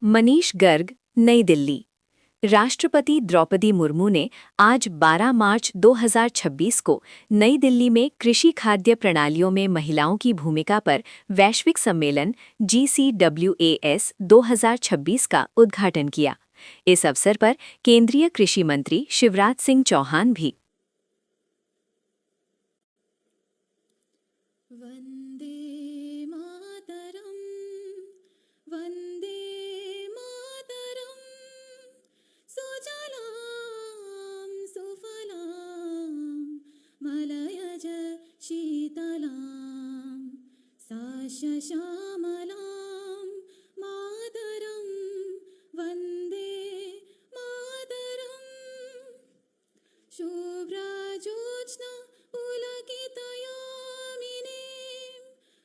मनीष गर्ग, नई दिल्ली। राष्ट्रपति द्रौपदी मुर्मू ने आज 12 मार्च 2026 को नई दिल्ली में कृषि खाद्य प्रणालियों में महिलाओं की भूमिका पर वैश्विक सम्मेलन GCWAS 2026 का उद्घाटन किया। इस अवसर पर केंद्रीय कृषि मंत्री शिवराज सिंह चौहान भी वंदे मातरम, वंदे मातरम, सुजलाम सुफलाम मलयज शीतलाम साश्यामलाम मातरम, वंदे मातरम, शुभ्रजोत्स्ना पुलकितयामिनीं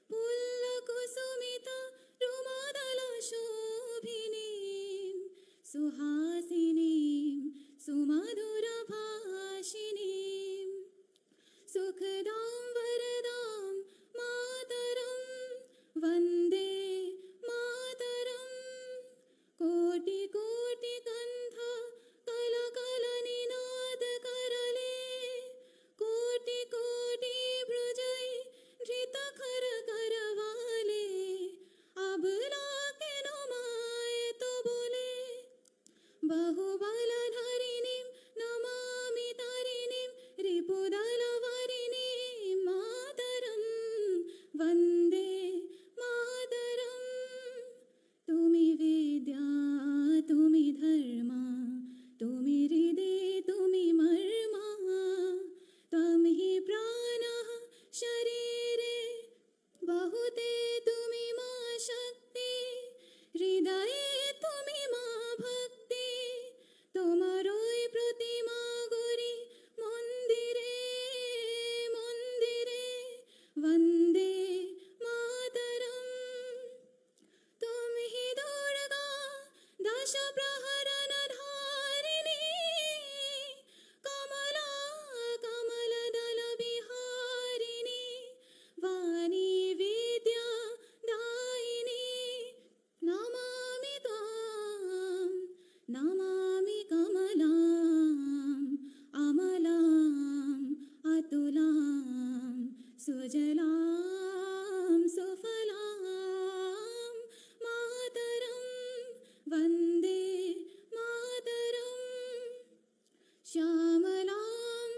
पुल्लकुसुमिता रुमादलशोभिनीं सुहासिनीं सुमधुरभाषिणीं सुखदां वरदां मातरं, वन्दे मातरं, कोटिकोटिकण्ठ कलकलनिनादकरले कोटि कोटि भुजै धृतखर करवाले अबला के नुमाए तो बोले बहुबलधारिणीं नमामि तारिणीं रिपुदलवारिणीं मातरं, वन्दे मातरं, तुमि विद्या तुमि धर्मा तुमि हृदि तुमि मर्मा त्वं हि प्राणः शरीरे बहुते तुमि मा शक्ति हृदये तुमि मा भक्ति तोमरोई प्रतिमा गोरी मन्दिरे मन्दिरे वन्दे मातरं, त्वं हि दुर्गा दश प्रहरणधारिणी कमला कमलदलविहारिणी वाणी विद्या दायिनी नमामि त्वां नमामि कमलाम् अमलाम् अतुलां सुजलां सुफलां मातरं, वन्दे मातरं, श्यामलां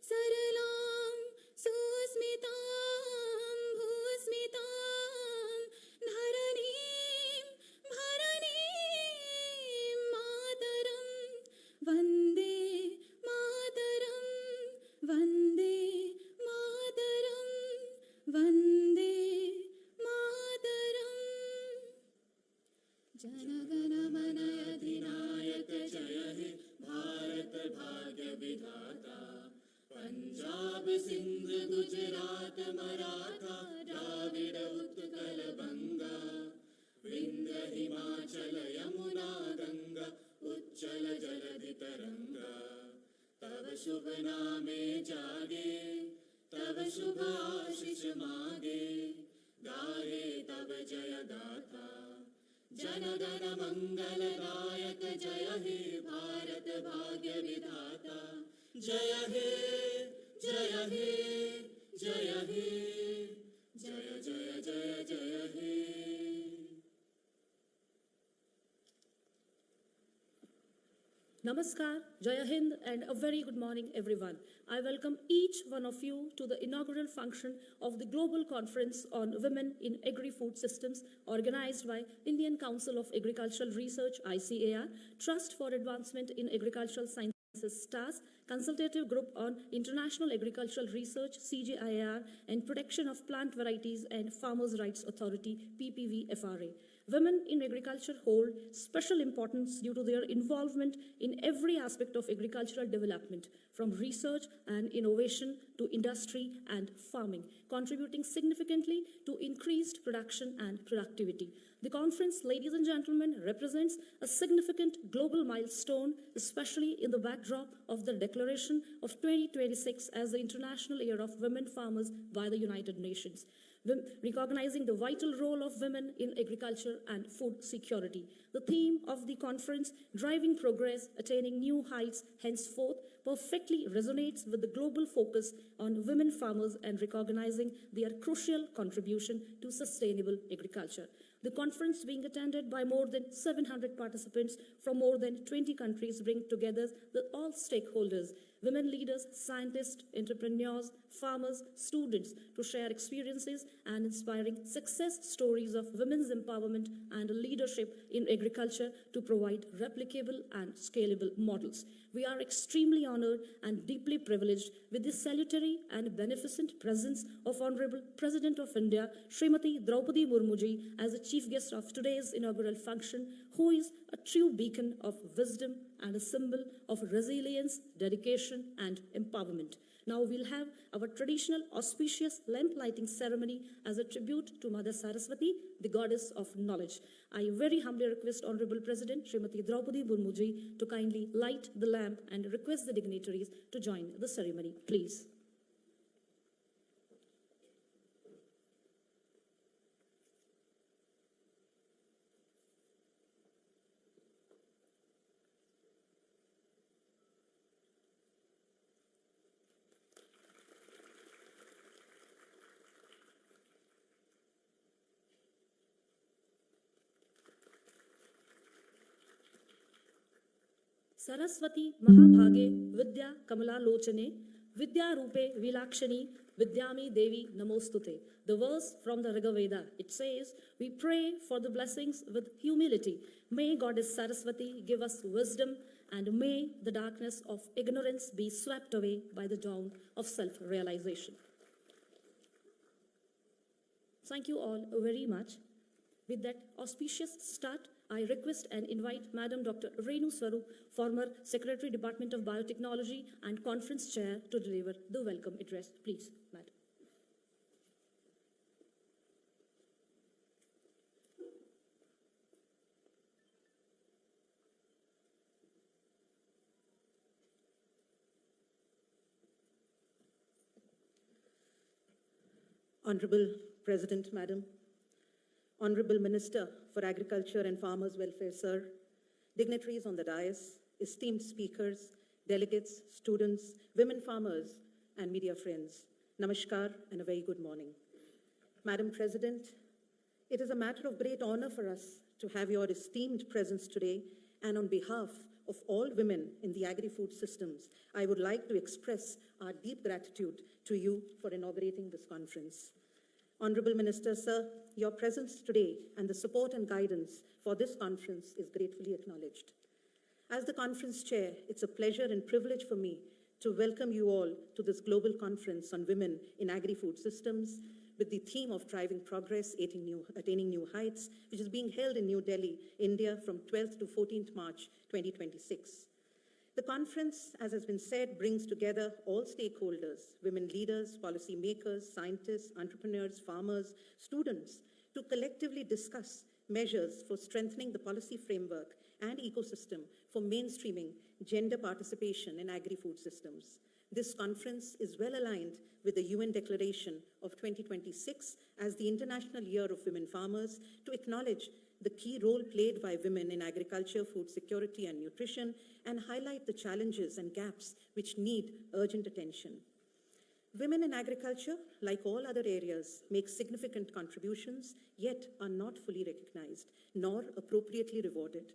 सरलां सुस्मितां भूस्मितां धरणीं भरणीं मातरं, वन्दे मातरं, वन्दे मातरं, वन्दे मातरम्। जनगण मन अधिनायक जय हे भारत भाग्य विधाता पंजाब सिंध गुजरात मराठा द्राविड उत्कल बंगा विंध्य हिमाचल यमुना गंगा उच्चल जलधि तरंगा तव शुभ नामे जागे तव शुभ आशीष मागे गाहे तव जय गाथा जनगण मंगलदायक जय हे भारत भाग्य विधाता जय हे जय हे जय हे जय जय जय जय हे। Namaskar, Jai Hind, and a very good morning, everyone. I welcome each one of you to the inaugural function of the Global Conference on Women in Agri-Food Systems, organized by Indian Council of Agricultural Research, ICAR, Trust for Advancement in Agricultural Sciences, STARS, Consultative Group on International Agricultural Research, CGIAR, and Protection of Plant Varieties and Farmers' Rights Authority, PPVFRA. Women in agriculture hold special importance due to their involvement in every aspect of agricultural development, from research and innovation to industry and farming, contributing significantly to increased production and productivity. The conference, ladies and gentlemen, represents a significant global milestone, especially in the backdrop of the declaration of 2026 as the International Year of Women Farmers by the United Nations. Recognizing the vital role of women in agriculture and food security. The theme of the conference, Driving Progress, Attaining New Heights, henceforth, perfectly resonates with the global focus on women farmers and recognizing their crucial contribution to sustainable agriculture. The conference, being attended by more than 700 participants from more than 20 countries, bring together all stakeholders, women leaders, scientists, entrepreneurs, farmers, students, to share experiences and inspiring success stories of women's empowerment and leadership in agriculture to provide replicable and scalable models. We are extremely honored and deeply privileged with the salutary and beneficent presence of Honorable President of India, Srimati Draupadi Murmuji, as the chief guest of today's inaugural function, who is a true beacon of wisdom and a symbol of resilience, dedication, and empowerment. Now we'll have our traditional auspicious lamp lighting ceremony as a tribute to Mother Saraswati, the goddess of knowledge. I very humbly request Honorable President Srimati Draupadi Murmuji to kindly light the lamp and request the dignitaries to join the ceremony, please. Saraswati Mahabhage Vidya Kamala Lochane Vidya Rupe Vilakshani Vidyami Devi Namostute. The verse from the Rigveda, it says, we pray for the blessings with humility. May Goddess Saraswati give us wisdom, and may the darkness of ignorance be swept away by the dawn of self-realization. Thank you all very much. With that auspicious start, I request and invite Madam Dr. Renu Swarup, former Secretary, Department of Biotechnology and Conference Chair, to deliver the welcome address. Please, Madam. Honorable President, Madam, Honorable Minister for Agriculture and Farmers' Welfare, Sir, dignitaries on the dais, esteemed speakers, delegates, students, women farmers, and media friends, Namaskar and a very good morning. Madam President, it is a matter of great honor for us to have your esteemed presence today, and on behalf of all women in the agri-food systems, I would like to express our deep gratitude to you for inaugurating this conference. Honorable Minister, Sir, your presence today and the support and guidance for this conference is gratefully acknowledged. As the conference chair, it's a pleasure and privilege for me to welcome you all to this global conference on women in agri-food systems with the theme of driving progress, attaining new heights, which is being held in New Delhi, India from 12th to 14th March 2026. The conference, as has been said, brings together all stakeholders, women leaders, policy makers, scientists, entrepreneurs, farmers, students, to collectively discuss measures for strengthening the policy framework and ecosystem for mainstreaming gender participation in agri-food systems. This conference is well aligned with the UN Declaration of 2026 as the International Year of Women Farmers, to acknowledge the key role played by women in agriculture, food security, and nutrition, and highlight the challenges and gaps which need urgent attention. Women in agriculture, like all other areas, make significant contributions, yet are not fully recognized, nor appropriately rewarded.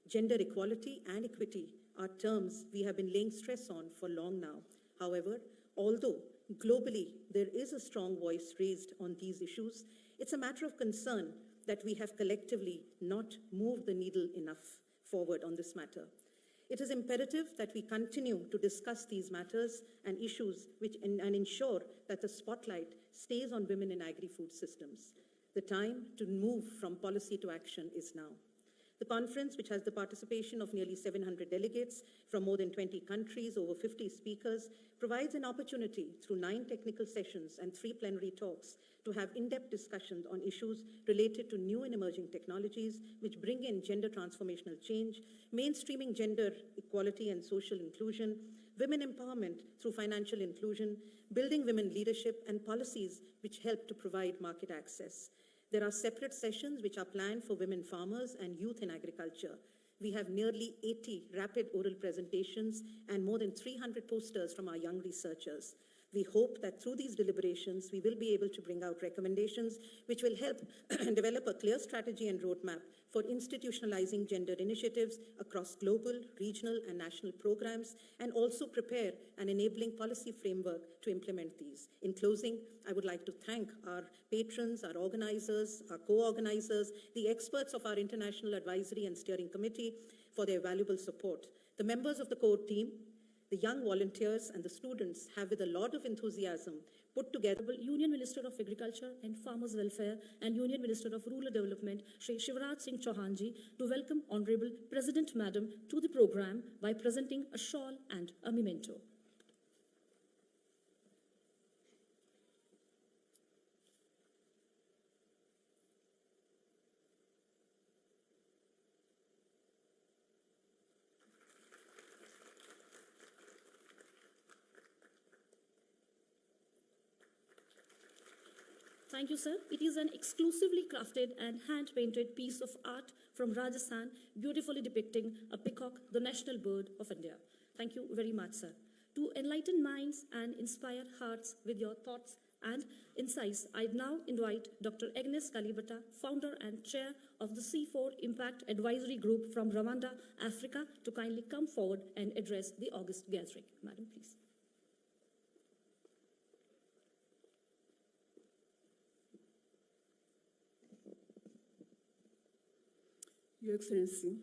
Gender equality and equity are terms we have been laying stress on for long now. However, although globally there is a strong voice raised on these issues, it's a matter of concern that we have collectively not moved the needle enough forward on this matter. It is imperative that we continue to discuss these matters and issues and ensure that the spotlight stays on women in agri-food systems. The time to move from policy to action is now. The conference, which has the participation of nearly 700 delegates from more than 20 countries, over 50 speakers, provides an opportunity through 9 technical sessions and 3 plenary talks to have in-depth discussions on issues related to new and emerging technologies which bring in gender transformational change, mainstreaming gender equality and social inclusion, women empowerment through financial inclusion, building women leadership, and policies which help to provide market access. There are separate sessions which are planned for women farmers and youth in agriculture. We have nearly 80 rapid oral presentations and more than 300 posters from our young researchers. We hope that through these deliberations, we will be able to bring out recommendations which will help develop a clear strategy and roadmap for institutionalizing gender initiatives across global, regional, and national programs, and also prepare an enabling policy framework to implement these. In closing, I would like to thank our patrons, our organizers, our co-organizers, the experts of our International Advisory and Steering Committee for their valuable support. The members of the core team, the young volunteers and the students have, with a lot of enthusiasm, put together Union Minister of Agriculture and Farmers Welfare and Union Minister of Rural Development, Shri Shivraj Singh Chauhan ji, to welcome Honorable President Madam to the program by presenting a shawl and a memento. Thank you, sir. It is an exclusively crafted and hand-painted piece of art from Rajasthan, beautifully depicting a peacock, the national bird of India. Thank you very much, sir. To enlighten minds and inspire hearts with your thoughts and insights, I now invite Dr. Agnes Kalibata, founder and chair of the C4 Impact Advisory Group from Rwanda, Africa, to kindly come forward and address the August gathering. Madam, please. Your Excellency,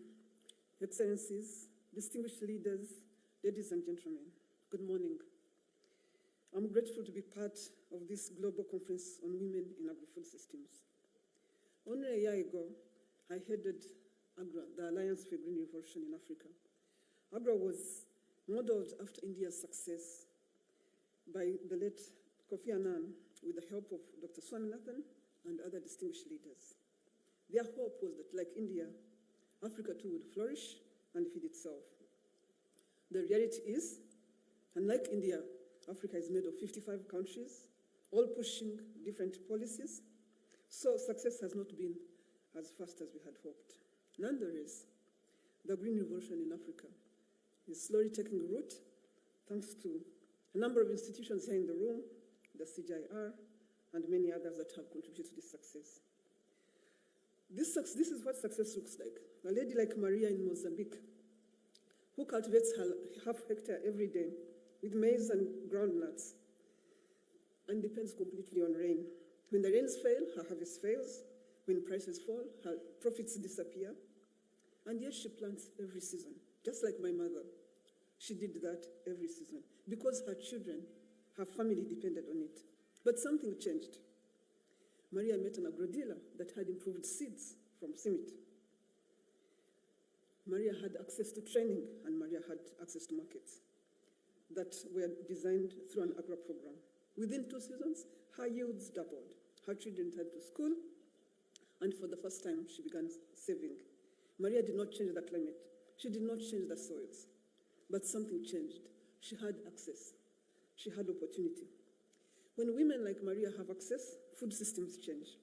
Excellencies, distinguished leaders, ladies and gentlemen, good morning. I'm grateful to be part of this global conference on women in agri-food systems. Only a year ago, I headed AGRA, the Alliance for Green Revolution in Africa. AGRA was modeled after India's success by the late Kofi Annan with the help of Dr. Swaminathan and other distinguished leaders. Their hope was that, like India, Africa too would flourish and feed itself. The reality is, unlike India, Africa is made of 55 countries, all pushing different policies, so success has not been as fast as we had hoped. Nonetheless, the Green Revolution in Africa is slowly taking root, thanks to a number of institutions here in the room, the CGIAR, and many others that have contributed to this success. This is what success looks like. A lady like Maria in Mozambique, who cultivates her half-hectare every day with maize and groundnuts and depends completely on rain. When the rains fail, her harvest fails. When prices fall, her profits disappear. And yet she plants every season, just like my mother. She did that every season because her children, her family depended on it. But something changed. Maria met an agro-dealer that had improved seeds from CIMIT. Maria had access to training, and Maria had access to markets that were designed through an agro program. Within 2 seasons, her yields doubled. Her children returned to school, and for the first time, she began saving. Maria did not change the climate. She did not change the soils. But something changed. She had access. She had opportunity. When women like Maria have access, food systems change.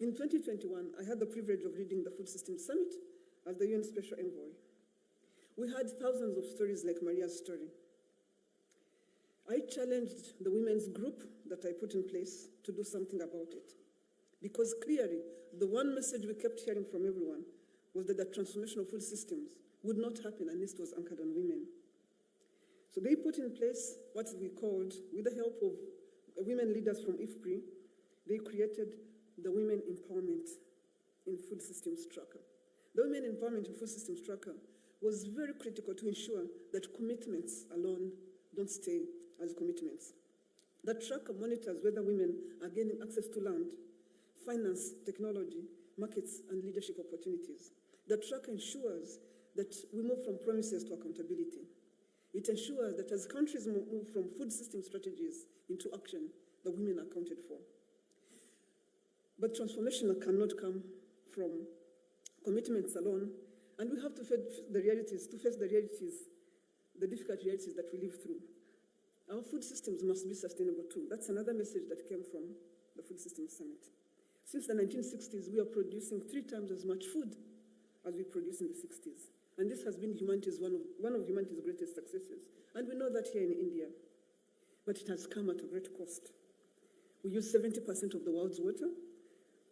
In 2021, I had the privilege of leading the Food Systems Summit as the UN Special Envoy. We had thousands of stories like Maria's story. I challenged the women's group that I put in place to do something about it. Because clearly, the one message we kept hearing from everyone was that the transformation of food systems would not happen unless it was anchored on women. So they put in place what we called, with the help of women leaders from IFPRI, they created the Women Empowerment in Food Systems Tracker. The Women Empowerment in Food Systems Tracker was very critical to ensure that commitments alone don't stay as commitments. The tracker monitors whether women are gaining access to land, finance, technology, markets, and leadership opportunities. The tracker ensures that we move from promises to accountability. It ensures that as countries move from food system strategies into action, the women are accounted for. But transformation cannot come from commitments alone, and we have to face the realities, the difficult realities that we live through. Our food systems must be sustainable too. That's another message that came from the Food Systems Summit. Since the 1960s, we are producing 3 times as much food as we produced in the 60s. And this has been one of humanity's greatest successes. And we know that here in India. But it has come at a great cost. We use 70% of the world's water.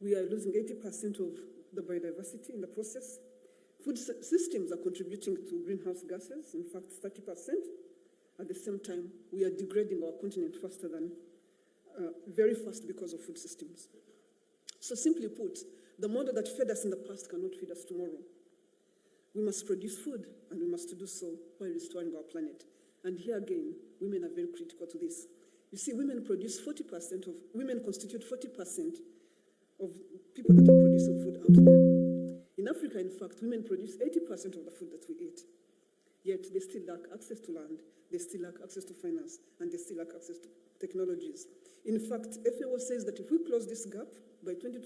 We are losing 80% of the biodiversity in the process. Food systems are contributing to greenhouse gases, in fact, 30%. At the same time, we are degrading our continent very fast because of food systems. So simply put, the model that fed us in the past cannot feed us tomorrow. We must produce food, and we must do so while restoring our planet. And here again, women are very critical to this. You see, women constitute 40% of people that are producing food out there. In Africa, in fact, women produce 80% of the food that we eat. Yet they still lack access to land, they still lack access to finance, and they still lack access to technologies. In fact, FAO says that if we close this gap by 20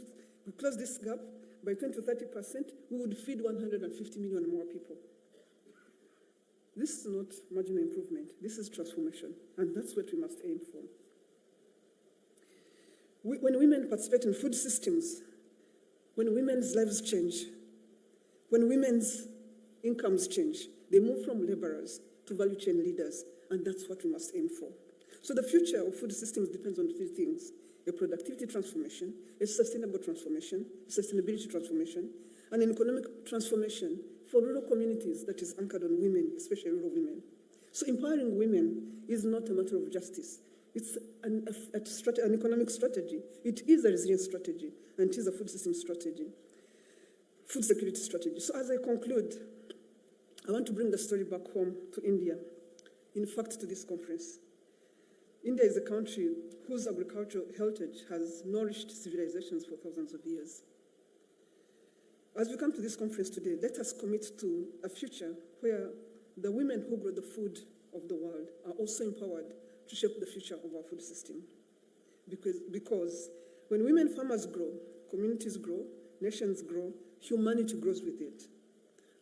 to 30%, we would feed 150 million more people. This is not marginal improvement, this is transformation, and that's what we must aim for. When women participate in food systems, when women's lives change, when women's incomes change, they move from laborers to value chain leaders, and that's what we must aim for. So the future of food systems depends on 3 things: a productivity transformation, a sustainable transformation, sustainability transformation, and an economic transformation for rural communities that is anchored on women, especially rural women. So empowering women is not a matter of justice. It's an economic strategy. It is a resilience strategy, and it is a food system strategy, food security strategy. So as I conclude, I want to bring the story back home to India, in fact, to this conference. India is a country whose agricultural heritage has nourished civilizations for thousands of years. As we come to this conference today, let us commit to a future where the women who grow the food of the world are also empowered to shape the future of our food system. Because when women farmers grow, communities grow, nations grow, humanity grows with it.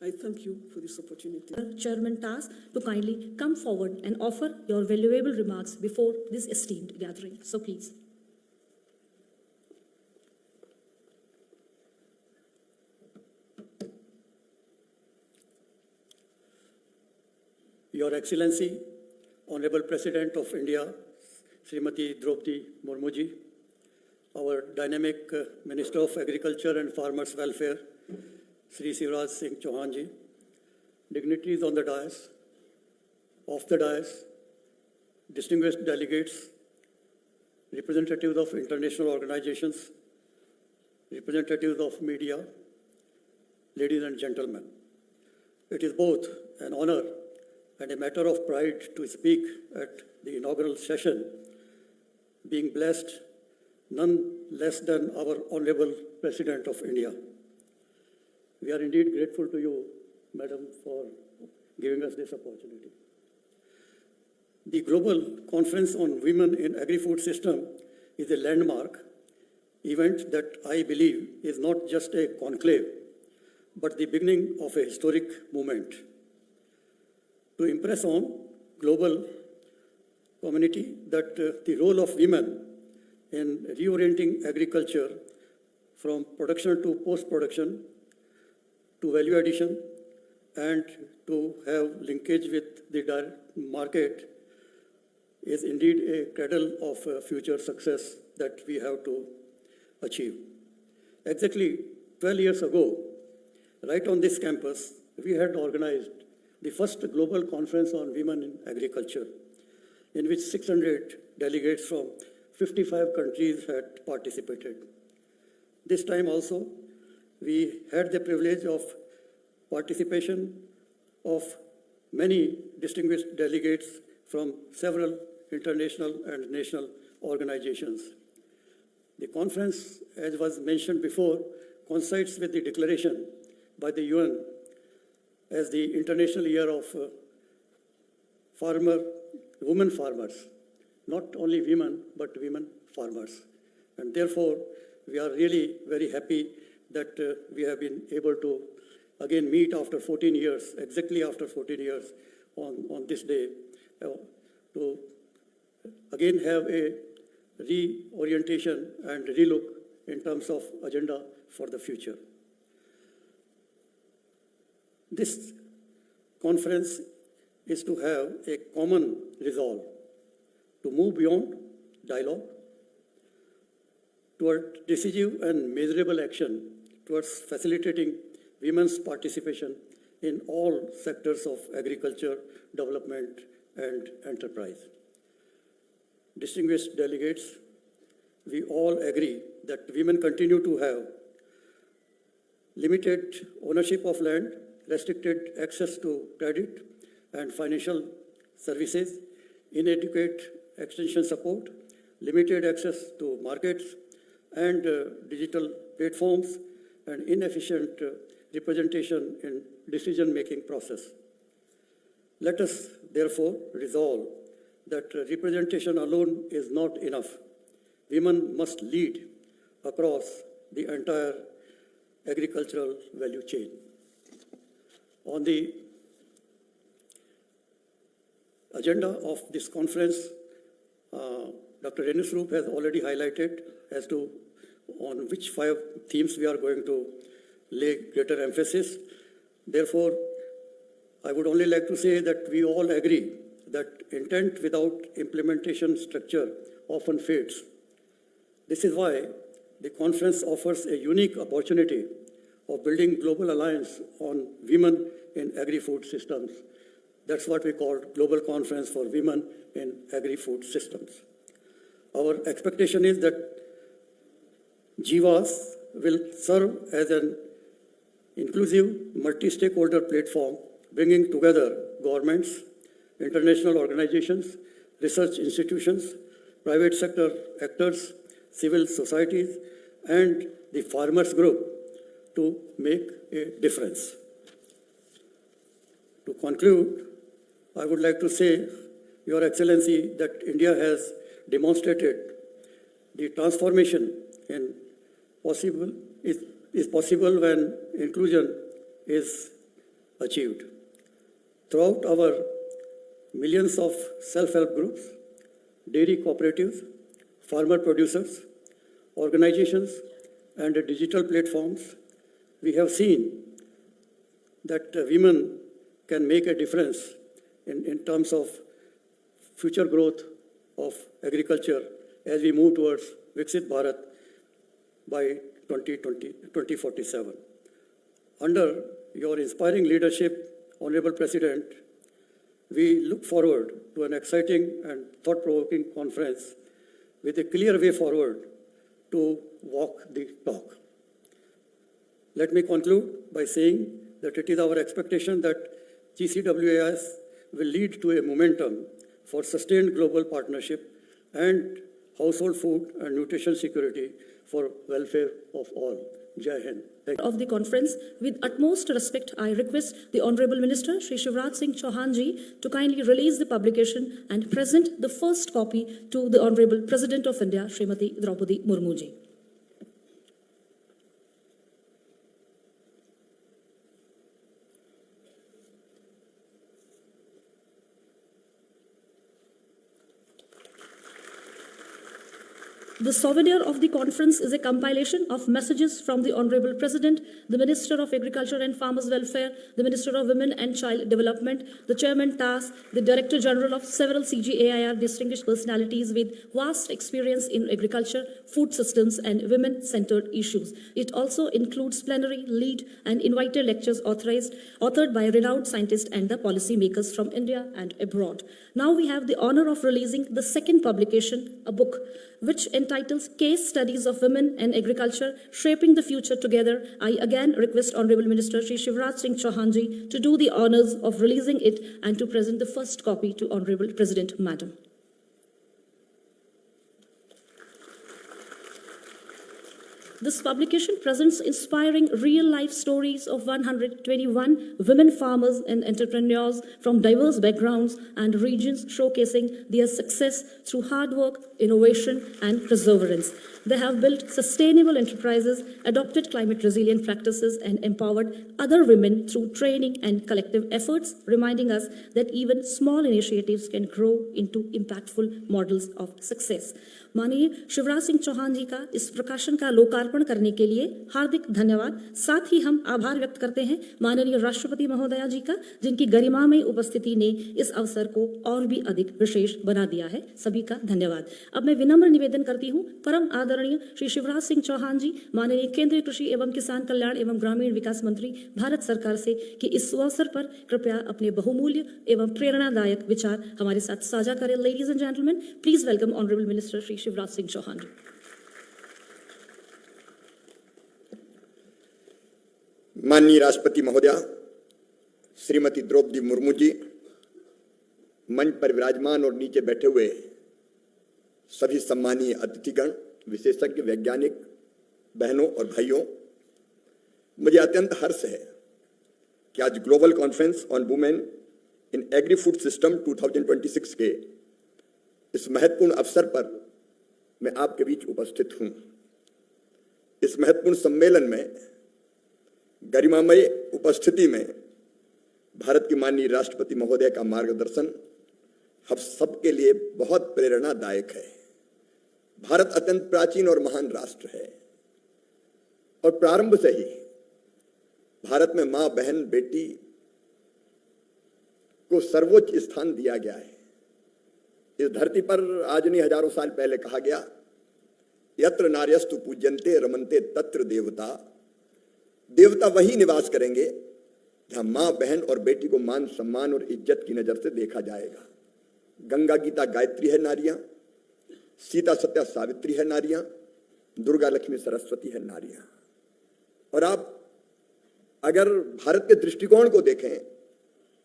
I thank you for this opportunity. Chairman Tas to kindly come forward and offer your valuable remarks before this esteemed gathering. So please. Your Excellency, Honorable President of India, Srimati Draupadi Murmu ji, our dynamic Minister of Agriculture and Farmers Welfare, Sri Shivraj Singh Chauhan ji, dignitaries on the dais, off the dais, distinguished delegates, representatives of international organizations, representatives of media, ladies and gentlemen. It is both an honor and a matter of pride to speak at the inaugural session, being blessed none less than our Honorable President of India. We are indeed grateful to you, Madam, for giving us this opportunity. The Global Conference on Women in Agri-Food System is a landmark event that I believe is not just a conclave, but the beginning of a historic movement to impress on global community that the role of women in reorienting agriculture from production to post-production to value addition and to have linkage with the market is indeed a cradle of future success that we have to achieve. Exactly 12 years ago, right on this campus, we had organized the first global conference on women in agriculture, in which 600 delegates from 55 countries had participated. This time also, we had the privilege of participation of many distinguished delegates from several international and national organizations. The conference, as was mentioned before, coincides with the declaration by the UN as the International Year of Women Farmers. Not only women, but women farmers. And therefore, we are really very happy that we have been able to again meet after 14 years, exactly after 14 years on this day, to again have a reorientation and relook in terms of agenda for the future. This conference is to have a common resolve to move beyond dialogue toward decisive and measurable action towards facilitating women's participation in all sectors of agriculture, development, and enterprise. Distinguished delegates, we all agree that women continue to have limited ownership of land, restricted access to credit and financial services, inadequate extension support, limited access to markets and digital platforms, and inefficient representation in decision-making process. Let us therefore resolve that representation alone is not enough. Women must lead across the entire agricultural value chain. On the agenda of this conference, Dr. Renesroop has already highlighted as to on which 5 themes we are going to lay greater emphasis. Therefore, I would only like to say that we all agree that intent without implementation structure often fades. This is why the conference offers a unique opportunity of building global alliance on women in agri-food systems. That's what we call Global Conference for Women in Agri-Food Systems. Our expectation is that GWAS will serve as an inclusive multi-stakeholder platform bringing together governments, international organizations, research institutions, private sector actors, civil societies, and the farmers group to make a difference. To conclude, I would like to say, Your Excellency, that India has demonstrated the transformation is possible when inclusion is achieved. Throughout our millions of self-help groups, dairy cooperatives, farmer producers, organizations, and digital platforms, we have seen that women can make a difference in terms of future growth of agriculture as we move towards Viksit Bharat by 2047. Under your inspiring leadership, Honorable President, we look forward to an exciting and thought-provoking conference with a clear way forward to walk the talk. Let me conclude by saying that it is our expectation that GCWAS will lead to a momentum for sustained global partnership and household food and nutrition security for welfare of all. Jai Hind. Of the conference, with utmost respect, I request the Honorable Minister, Shri Shivraj Singh Chauhan Ji, to kindly release the publication and present the first copy to the Honorable President of India, Srimati Draupadi Murmu Ji. The souvenir of the conference is a compilation of messages from the Honorable President, the Minister of Agriculture and Farmers Welfare, the Minister of Women and Child Development, the Chairman TAS, the Director General of several CGAIR distinguished personalities with vast experience in agriculture, food systems, and women-centered issues. It also includes plenary, lead, and invited lectures authored by renowned scientists and the policy makers from India and abroad. Now we have the honor of releasing the second publication, a book, which entitles Case Studies of Women and Agriculture, Shaping the Future Together. I again request Honorable Minister Shri Shivraj Singh Chauhan Ji to do the honors of releasing it and to present the first copy to Honorable President Madam. This publication presents inspiring real-life stories of 121 women farmers and entrepreneurs from diverse backgrounds and regions, showcasing their success through hard work, innovation, and perseverance. They have built sustainable enterprises, adopted climate-resilient practices, and empowered other women through training and collective efforts, reminding us that even small initiatives can grow into impactful models of success. माननीय शिवराज सिंह चौहान जी का इस प्रकाशन का लोकार्पण करने के लिए हार्दिक धन्यवाद। साथ ही हम आभार व्यक्त करते हैं माननीय राष्ट्रपति महोदया जी का, जिनकी गरिमामय उपस्थिति ने इस अवसर को और भी अधिक विशेष बना दिया है। सभी का धन्यवाद। अब मैं विनम्र निवेदन करती हूँ परम आदरणीय श्री शिवराज सिंह चौहान जी, माननीय केंद्रीय कृषि एवं किसान कल्याण एवं ग्रामीण विकास मंत्री भारत सरकार से, कि इस अवसर पर कृपया अपने बहुमूल्य एवं प्रेरणादायक विचार हमारे साथ साझा करें। Ladies and gentleman, please welcome honourable minister Shri Shivraj Singh Chouhan ji. माननीय राष्ट्रपति महोदया श्रीमती द्रौपदी मुर्मू जी, मंच पर विराजमान और नीचे बैठे हुए सभी सम्मानीय अतिथिगण, विशेषज्ञ, वैज्ञानिक बहनों और भाइयों, मुझे अत्यंत हर्ष है कि आज global conference on women in agri food system 2026 के इस महत्वपूर्ण अवसर पर मैं आपके बीच उपस्थित हूं। इस महत्वपूर्ण सम्मेलन में गरिमामय उपस्थिति में भारत की माननीय राष्ट्रपति महोदय का मार्गदर्शन हम सबके लिए बहुत प्रेरणादायक है। भारत अत्यंत प्राचीन और महान राष्ट्र है और प्रारंभ से ही भारत में मां, बहन, बेटी को सर्वोच्च स्थान दिया गया है। इस धरती पर आज नहीं, हजारों साल पहले कहा गया, यत्र नार्यस्तु पूज्यन्ते रमन्ते तत्र देवता। देवता वही निवास करेंगे जहां मां, बहन और बेटी को मान, सम्मान और इज्जत की नजर से देखा जाएगा। गंगा गीता गायत्री है नारियां, सीता सत्या सावित्री है नारियां, दुर्गा लक्ष्मी सरस्वती है नारियां। और आप अगर भारत के दृष्टिकोण को देखें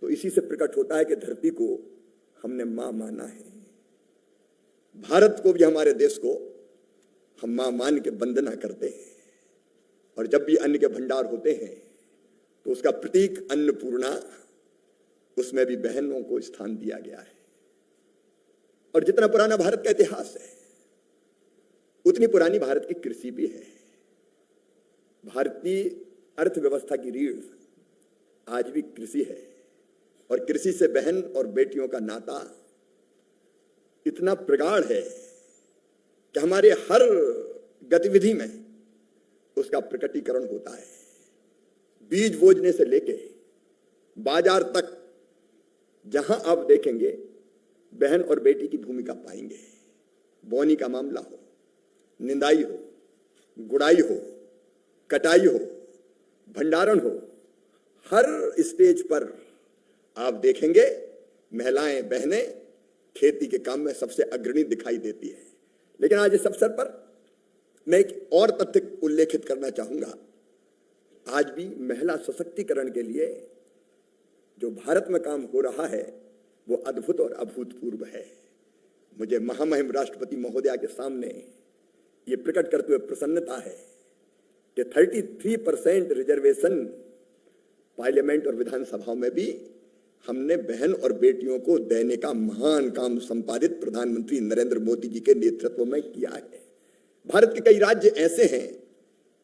तो इसी से प्रकट होता है कि धरती को हमने मां माना है। भारत को भी, हमारे देश को हम मां मान के वंदना करते हैं। और जब भी अन्न के भंडार होते हैं तो उसका प्रतीक अन्नपूर्णा, उसमें भी बहनों को स्थान दिया गया है। और जितना पुराना भारत का इतिहास है उतनी पुरानी भारत की कृषि भी है। भारतीय अर्थव्यवस्था की रीढ़ आज भी कृषि है और कृषि से बहन और बेटियों का नाता इतना प्रगाढ़ है कि हमारे हर गतिविधि में उसका प्रकटीकरण होता है। बीज बोने से लेके बाजार तक जहां आप देखेंगे बहन और बेटी की भूमिका पाएंगे। बोनी का मामला हो, निंदाई हो, गुड़ाई हो, कटाई हो, भंडारण हो, हर स्टेज पर आप देखेंगे महिलाएं, बहनें खेती के काम में सबसे अग्रणी दिखाई देती है। लेकिन आज इस अवसर पर मैं एक और तथ्य उल्लेखित करना चाहूंगा। आज भी महिला सशक्तिकरण के लिए जो भारत में काम हो रहा है वो अद्भुत और अभूतपूर्व है। मुझे महामहिम राष्ट्रपति महोदया के सामने ये प्रकट करते हुए प्रसन्नता है कि 33% रिजर्वेशन पार्लियामेंट और विधानसभाओं में भी हमने बहन और बेटियों को देने का महान काम संपादित प्रधानमंत्री नरेंद्र मोदी जी के नेतृत्व में किया है। भारत के कई राज्य ऐसे हैं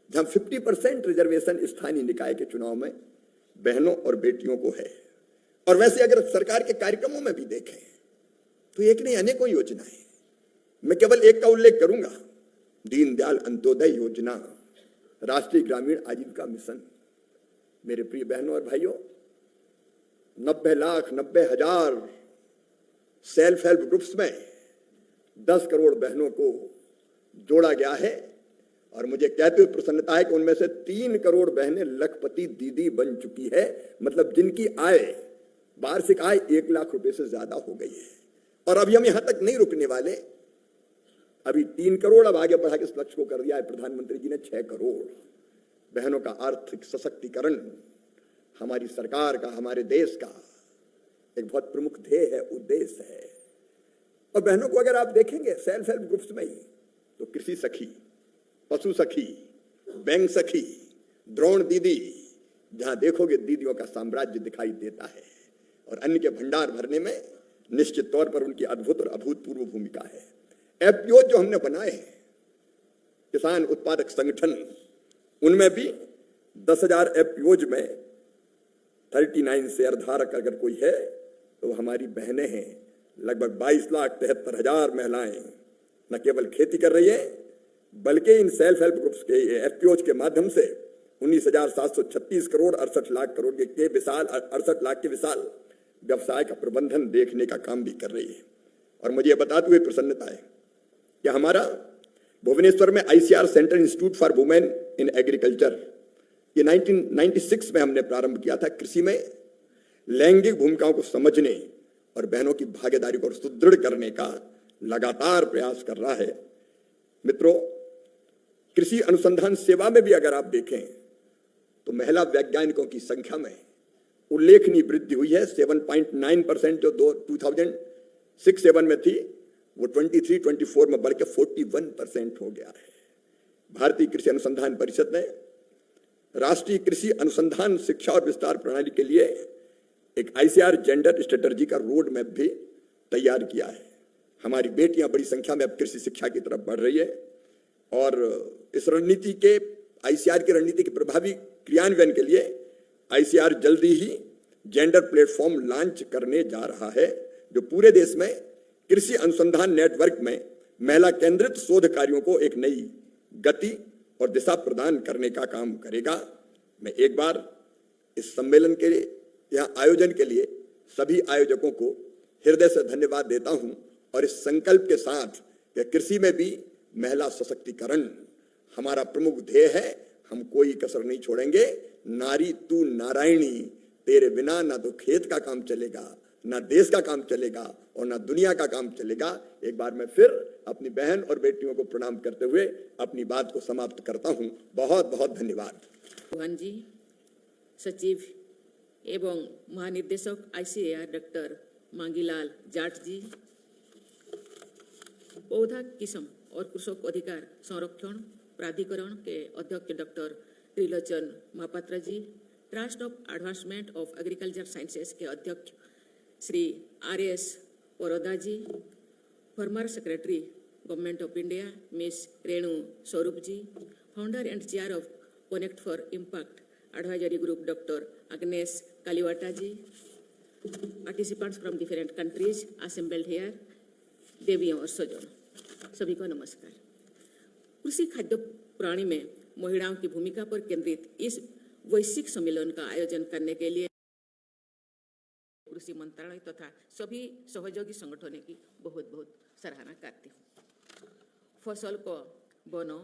जहां 50% रिजर्वेशन स्थानीय निकाय के चुनाव में बहनों और बेटियों को है। और वैसे अगर सरकार के कार्यक्रमों में भी देखें तो एक नहीं अनेकों योजनाएं, मैं केवल एक का उल्लेख करूंगा, दीनदयाल अंत्योदय योजना, राष्ट्रीय ग्रामीण आजीविका मिशन। मेरे प्रिय बहनों और भाइयों, 90,90,000 सेल्फ हेल्प ग्रुप्स में 10 करोड़ बहनों को जोड़ा गया है। और मुझे कहते हुए प्रसन्नता है कि उनमें से 3 करोड़ बहनें लखपति दीदी बन चुकी है। मतलब जिनकी आय, वार्षिक आय 1 लाख रुपए से ज्यादा हो गई है। और अभी हम यहां तक नहीं रुकने वाले, अभी 3 करोड़ अब आगे बढ़ा के इस लक्ष्य को कर दिया है प्रधानमंत्री जी ने 6 करोड़। बहनों का आर्थिक सशक्तिकरण हमारी सरकार का, हमारे देश का एक बहुत प्रमुख ध्येय है, उद्देश्य है। और बहनों को अगर आप देखेंगे सेल्फ हेल्प ग्रुप्स में ही, तो कृषि सखी, पशु सखी, बैंक सखी, द्रोण दीदी, जहां देखोगे दीदियों का साम्राज्य दिखाई देता है। और अन्न के भंडार भरने में निश्चित तौर पर उनकी अद्भुत और अभूतपूर्व भूमिका है। एफपीओ जो हमने बनाए हैं, किसान उत्पादक संगठन, उनमें भी 10,000 एफपीओज में 39 शेयर धारक अगर कोई है तो हमारी बहनें हैं। लगभग 22,73,000 महिलाएं न केवल खेती कर रही है, बल्कि इन सेल्फ हेल्प ग्रुप्स के एफपीओज के माध्यम से 19,736 करोड़ 68 लाख करोड़ के विशाल 68 लाख के विशाल व्यवसाय का प्रबंधन देखने का काम भी कर रही है। और मुझे बताते हुए प्रसन्नता है कि हमारा भुवनेश्वर में ICR centre institute for women in agriculture, ये 1996 में हमने प्रारंभ किया था। कृषि में लैंगिक भूमिकाओं को समझने और बहनों की भागीदारी को सुदृढ़ करने का लगातार प्रयास कर रहा है। मित्रों, कृषि अनुसंधान सेवा में भी अगर आप देखें तो महिला वैज्ञानिकों की संख्या में उल्लेखनीय वृद्धि हुई है। 7.9% जो 2006-7 में थी, वो 23-24 में बढ़ के 41% हो गया है। भारतीय कृषि अनुसंधान परिषद ने राष्ट्रीय कृषि अनुसंधान शिक्षा और विस्तार प्रणाली के लिए एक ICR जेंडर स्ट्रेटजी का रोड मैप भी तैयार किया है। हमारी बेटियां बड़ी संख्या में अब कृषि शिक्षा की तरफ बढ़ रही है और इस रणनीति के ICR की रणनीति के प्रभावी क्रियान्वयन के लिए ICR जल्दी ही जेंडर प्लेटफॉर्म लॉन्च करने जा रहा है, जो पूरे देश में कृषि अनुसंधान नेटवर्क में महिला केंद्रित शोध कार्यों को एक नई गति और दिशा प्रदान करने का काम करेगा। मैं एक बार इस सम्मेलन के लिए, यहाँ आयोजन के लिए सभी आयोजकों को हृदय से धन्यवाद देता हूं और इस संकल्प के साथ कि कृषि में भी महिला सशक्तिकरण हमारा प्रमुख ध्येय है। हम कोई कसर नहीं छोड़ेंगे। नारी तू नारायणी, तेरे बिना ना तो खेत का काम चलेगा, ना देश का काम चलेगा और ना दुनिया का काम चलेगा। एक बार मैं फिर अपनी बहन और बेटियों को प्रणाम करते हुए अपनी बात को समाप्त करता हूं। बहुत बहुत धन्यवाद। चौहान जी, सचिव एवं महानिदेशक ICAR डॉक्टर मांगीलाल जाट जी, पौधा किस्म और कृषक अधिकार संरक्षण प्राधिकरण के अध्यक्ष doctor Trilochan Mohapatra ji, trust of advancement of agriculture sciences के अध्यक्ष Shri RS Paroda ji, former secretary government of India miss Renu Swarup ji, founder and chair of connect for impact advisory group doctor Agnes Kalibata ji, participants from different countries assembled here, देवियों और सजों, सभी को नमस्कार। कृषि खाद्य प्रणाली में महिलाओं की भूमिका पर केंद्रित इस वैश्विक सम्मेलन का आयोजन करने के लिए कृषि मंत्रालय तथा सभी सहयोगी संगठनों की बहुत बहुत सराहना करती हूँ। फसल को बोने,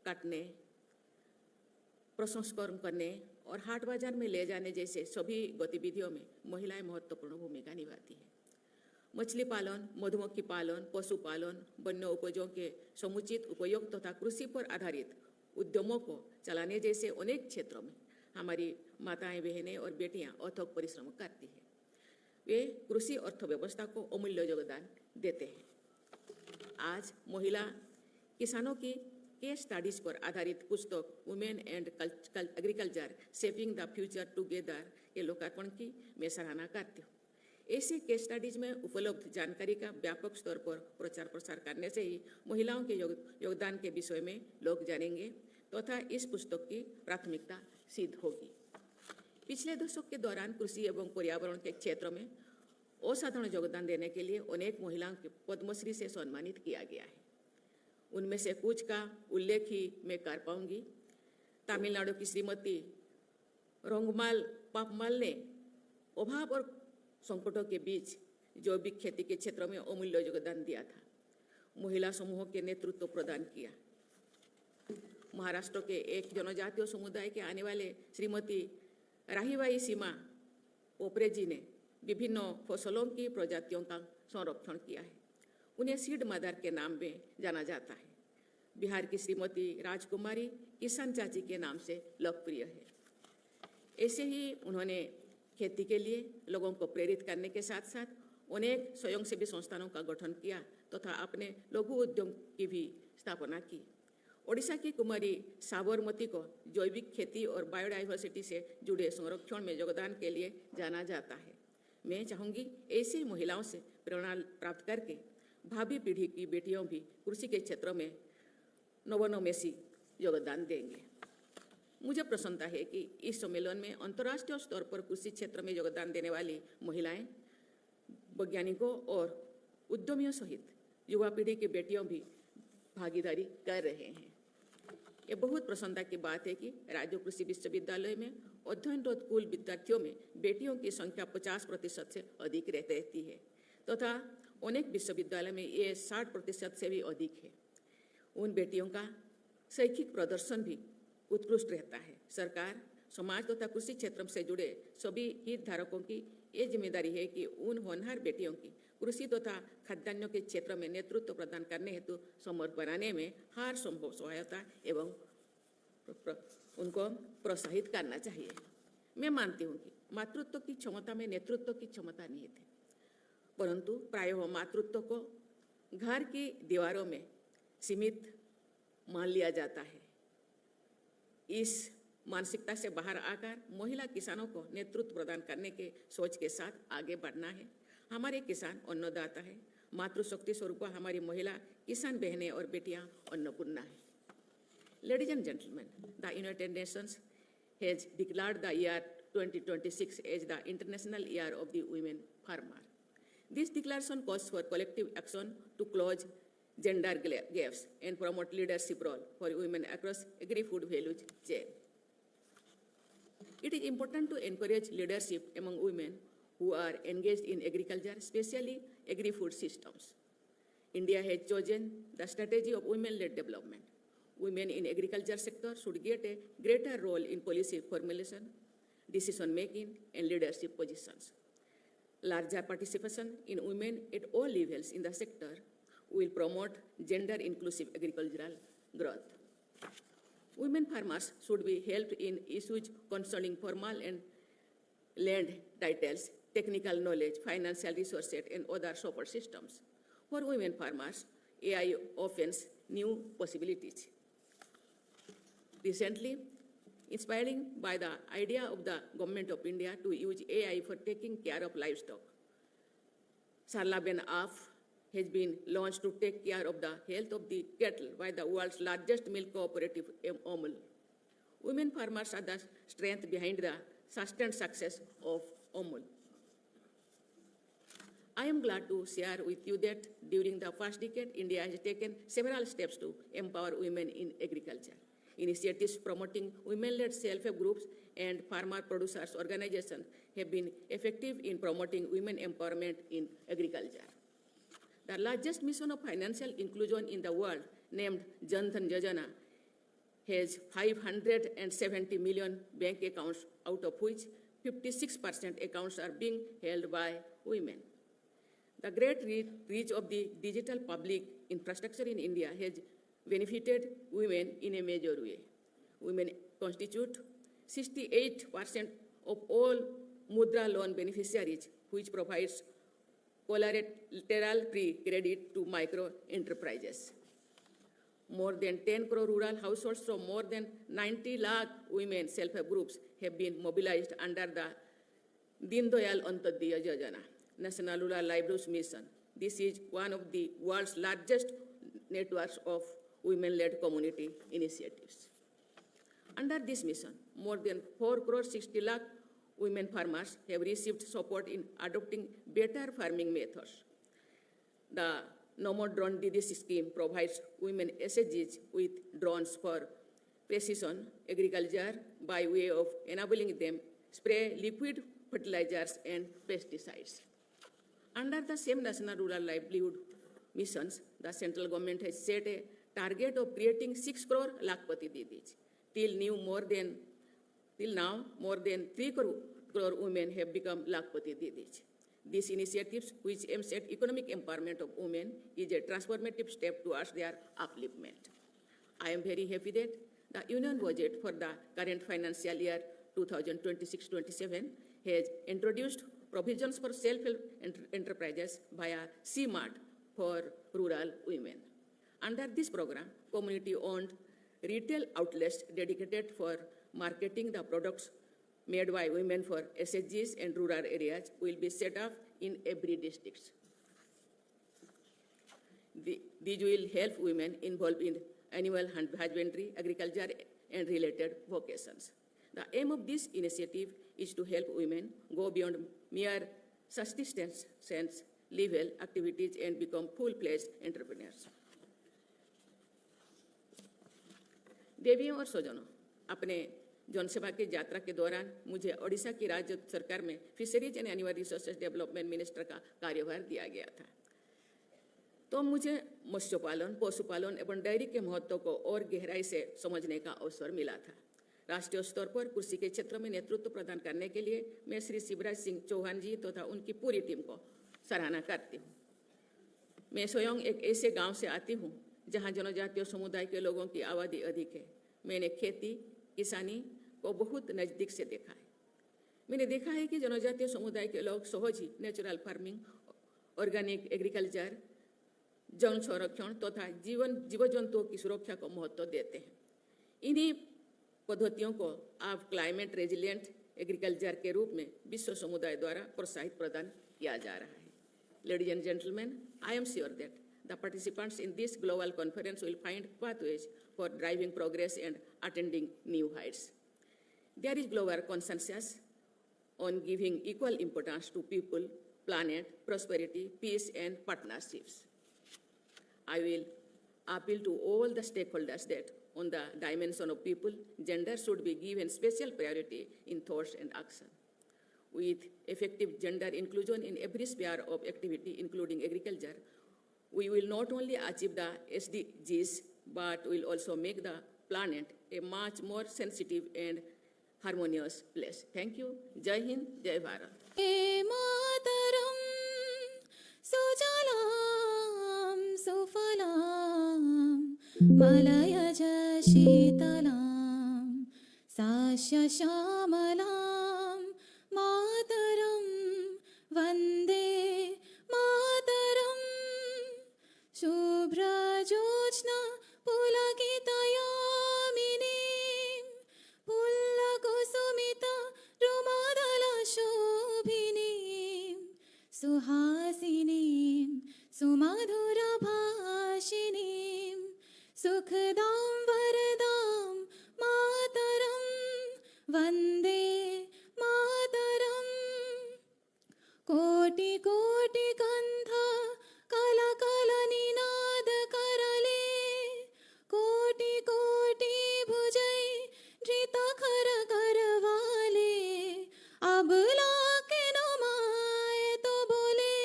काटने, प्रसंस्करण करने और हाट बाजार में ले जाने जैसे सभी गतिविधियों में महिलाएं महत्वपूर्ण भूमिका निभाती हैं। मछली पालन, मधुमक्खी पालन, पशुपालन, वन्य उपजों के समुचित उपयोग तथा कृषि पर आधारित उद्यमों को चलाने जैसे अनेक क्षेत्रों में हमारी माताएं, बहनें और बेटियां अथक परिश्रम करती हैं। वे कृषि अर्थव्यवस्था को अमूल्य योगदान देते हैं। आज महिला किसानों की केस स्टडीज पर आधारित पुस्तक women and agriculture shaping the future together के लोकार्पण की मैं सराहना करती हूँ। ऐसे केस स्टडीज में उपलब्ध जानकारी का व्यापक स्तर पर प्रचार प्रसार करने से ही महिलाओं के योगदान के विषय में लोग जानेंगे तथा इस पुस्तक की प्राथमिकता सिद्ध होगी। पिछले दशक के दौरान कृषि एवं पर्यावरण के क्षेत्र में असाधारण योगदान देने के लिए अनेक महिलाओं को पद्मश्री से सम्मानित किया गया है। उनमें से कुछ का उल्लेख ही मैं कर पाऊंगी। तमिलनाडु की श्रीमती रोंगमाल पापमाल ने अभाव और संकटों के बीच जैविक खेती के क्षेत्र में अमूल्य योगदान दिया था। महिला समूहों के नेतृत्व प्रदान किया। महाराष्ट्र के एक जनजातीय समुदाय के आने वाले श्रीमती राहीबाई सीमा पोपरे जी ने विभिन्न फसलों की प्रजातियों का संरक्षण किया है। उन्हें सीड मदर के नाम में जाना जाता है। बिहार की श्रीमती राजकुमारी किसान चाची के नाम से लोकप्रिय है। ऐसे ही उन्होंने खेती के लिए लोगों को प्रेरित करने के साथ साथ अनेक स्वयंसेवी संस्थानों का गठन किया तथा अपने लघु उद्यम की भी स्थापना की। ओडिशा की कुमारी साबरमती को जैविक खेती और बायोडाइवर्सिटी से जुड़े संरक्षण में योगदान के लिए जाना जाता है। मैं चाहूँगी ऐसी महिलाओं से प्रेरणा प्राप्त करके भावी पीढ़ी की बेटियों भी कृषि के क्षेत्र में नवोन्मेषी योगदान देंगे। मुझे प्रसन्नता है कि इस सम्मेलन में अंतर्राष्ट्रीय स्तर पर कृषि क्षेत्र में योगदान देने वाली महिलाएं, वैज्ञानिकों और उद्यमियों सहित युवा पीढ़ी की बेटियों भी भागीदारी कर रहे हैं। ये बहुत प्रसन्नता की बात है कि राज्य कृषि विश्वविद्यालय में अध्ययनरत कुल विद्यार्थियों में बेटियों की संख्या 50% से अधिक रहती है तथा अनेक विश्वविद्यालय में ये 60% से भी अधिक है। उन बेटियों का शैक्षिक प्रदर्शन भी उत्कृष्ट रहता है। सरकार, समाज तथा कृषि क्षेत्र से जुड़े सभी हितधारकों की ये जिम्मेदारी है कि उन होनहार बेटियों की कृषि तथा खाद्यान्नों के क्षेत्र में नेतृत्व प्रदान करने हेतु समर्थ बनाने में हर संभव सहायता एवं उनको प्रोत्साहित करना चाहिए। मैं मानती हूँ कि मातृत्व की क्षमता में नेतृत्व की क्षमता निहित है, परंतु प्रायः मातृत्व को घर की दीवारों में सीमित मान लिया जाता है। इस मानसिकता से बाहर आकर महिला किसानों को नेतृत्व प्रदान करने के सोच के साथ आगे बढ़ना है। हमारे किसान अन्नदाता है। मातृशक्ति स्वरूप हमारी महिला किसान बहनें और बेटियां अन्नपूर्णा है। Ladies and gentlemen, the United Nations has declared the year 2026 as the International Year of the Women Farmer. This declaration calls for collective action to close gender gaps and promote leadership role for women across agri-food value chain. It is important to encourage leadership among women who are engaged in agriculture, especially agri-food systems. India has chosen the strategy of women-led development. Women in agriculture sector should get a greater role in policy formulation, decision-making, and leadership positions. Larger participation in women at all levels in the sector will promote gender-inclusive agricultural growth. Women farmers should be helped in issues concerning formal and land titles, technical knowledge, financial resources, and other support systems. For women farmers, AI opens new possibilities. Recently, inspired by the idea of the Government of India to use AI for taking care of livestock, Sarlaben app has been launched to take care of the health of the cattle by the world's largest milk cooperative, Amul. Women farmers are the strength behind the sustained success of Amul. I am glad to share with you that during the past decade, India has taken several steps to empower women in agriculture. Initiatives promoting women-led self-help groups and farmer producers organizations have been effective in promoting women empowerment in agriculture. The largest mission of financial inclusion in the world, named Jan Dhan Yojana, has 570 million bank accounts, out of which 56% accounts are being held by women. The great reach of the digital public infrastructure in India has benefited women in a major way. Women constitute 68% of all Mudra loan beneficiaries, which provides collateral-free credit to micro enterprises. More than 10 crore rural households from more than 90 lakh women self-help groups have been mobilized under the Deen Dayal Antyodaya Yojana, National Rural Livelihoods Mission. This is one of the world's largest networks of women-led community initiatives. Under this mission, more than 4 crore 60 lakh women farmers have received support in adopting better farming methods. The No More Drone Didi scheme provides women SHGs with drones for precision agriculture by way of enabling them spray liquid fertilizers and pesticides. Under the same National Rural Livelihood Missions, the central government has set a target of creating 6 crore Lakpati Didis. Till now, more than 3 crore women have become Lakpati Didis. These initiatives, which aims at economic empowerment of women, is a transformative step towards their upliftment. I am very happy that the Union Budget for the current financial year 2026-27 has introduced provisions for self-help enterprises via CMART for rural women. Under this program, community-owned retail outlets dedicated for marketing the products made by women for SHGs and rural areas will be set up in every district. These will help women involved in animal husbandry, agriculture, and related vocations. The aim of this initiative is to help women go beyond mere subsistence level activities and become full-fledged entrepreneurs. देवियों और स्वजनों, अपने जनसभा की यात्रा के दौरान मुझे ओडिशा की राज्य सरकार में fisheries and animal resources development minister का कार्यभार दिया गया था। तो मुझे मत्स्य पालन, पशुपालन एवं डेयरी के महत्व को और गहराई से समझने का अवसर मिला था। राष्ट्रीय स्तर पर कृषि के क्षेत्र में नेतृत्व प्रदान करने के लिए मैं श्री शिवराज सिंह चौहान जी तथा उनकी पूरी टीम को सराहना करती हूँ। मैं स्वयं एक ऐसे गांव से आती हूँ जहाँ जनजातीय समुदाय के लोगों की आबादी अधिक है। मैंने खेती, किसानी को बहुत नज़दीक से देखा है। मैंने देखा है कि जनजातीय समुदाय के लोग सहज ही नेचुरल फार्मिंग, ऑर्गेनिक एग्रीकल्चर, जन संरक्षण तथा जीव जंतुओं की सुरक्षा को महत्व देते हैं। इन्हीं पद्धतियों को अब क्लाइमेट रेजिलिएंट एग्रीकल्चर के रूप में विश्व समुदाय द्वारा प्रोत्साहित प्रदान किया जा रहा है। Ladies and gentlemen, I am sure that the participants in this global conference will find pathways for driving progress and attaining new heights. There is global consensus on giving equal importance to people, planet, prosperity, peace, and partnerships. I will appeal to all the stakeholders that on the dimension of people, gender should be given special priority in thoughts and action. With effective gender inclusion in every sphere of activity, including agriculture, we will not only achieve the SDGs, but will also make the planet a much more sensitive and harmonious place. Thank you. Jai Hind, Jai Bharat. मातरम सुजलाम सुफलाम मलयज शीतलाम सास्य श्यामलाम मातरम वन्दे मातरम शुभ्रजोत्स्ना पुलकितयामिनीं पुल्लकुसुमिता रुमादलशोभिनीं सुहासिनीं सुमधुरभाषिणीं सुखदां वरदां मातरं वन्दे मातरम् कोटि कोटि कंठ कलकलनिनाद करले कोटि कोटि भुजै धृत खर करवाले अबला के नमाय तो बोले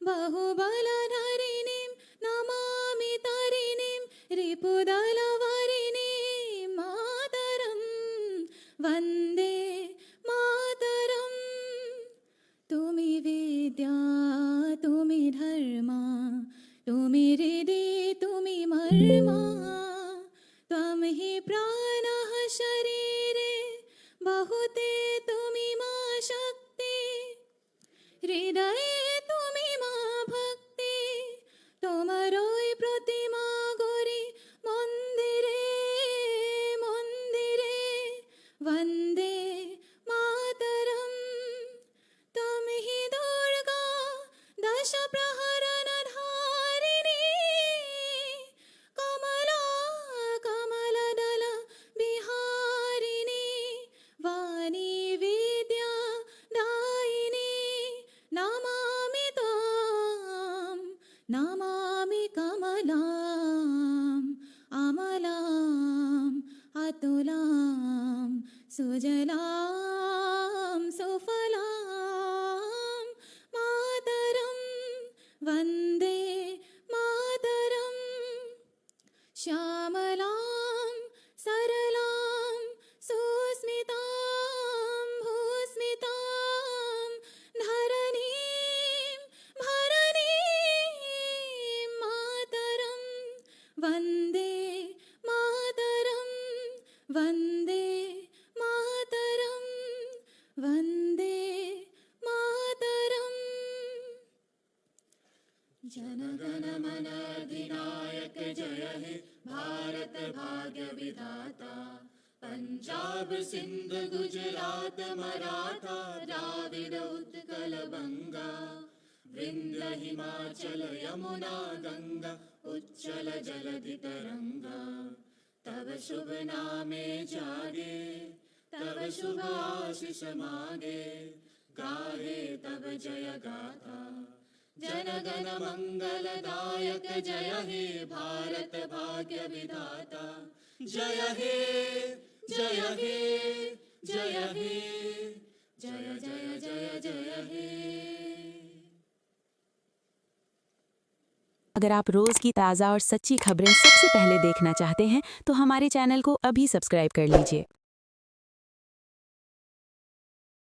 बहुबलधरिणीं नमामि तरिणीं रिपुदलवरिणीं मातरं वन्दे मातरम् तुमि विद्या तुमि धर्मा तुमि हृदि तुमि मर्मा त्वं हि प्राणः शरीरे बहुते तुमि मा शक्ति हृदये तुमि मा भक्ति तोमरोई प्रतिमा गोरी मंदिरे मंदिरे वन्दे मातरम् त्वं हि दुर्गा दश प्रहरणधारिणी कमला कमलदल विहारिणी वाणी विद्या दायिनी नमामि त्वां नमामि कमलाम् अमलाम् अतुलां सुजलां सुफलां मातरं वन्दे मातरं श्यामलां सरलां सुस्मितां भूस्मितां धरणीं भरणीं मातरं वन्दे मातरं वन्दे मातरं वन्दे मातरम् जनगण मन अधिनायक जय हे भारत भाग्य विधाता पंजाब सिंध गुजरात मराठा द्राविड उत्कल बंगा विंध्य हिमाचल यमुना गंगा उच्चल जलधि तरंगा तव शुभ नामे जागे तव शुभ आशीष मांगे गाहे तव जय गाथा जनगण मंगलदायक जय हे भारत भाग्य विधाता जय हे जय हे जय हे जय जय जय जय हे। अगर आप रोज की ताज़ा और सच्ची खबरें सबसे पहले देखना चाहते हैं तो हमारे चैनल को अभी सब्सक्राइब कर लीजिए।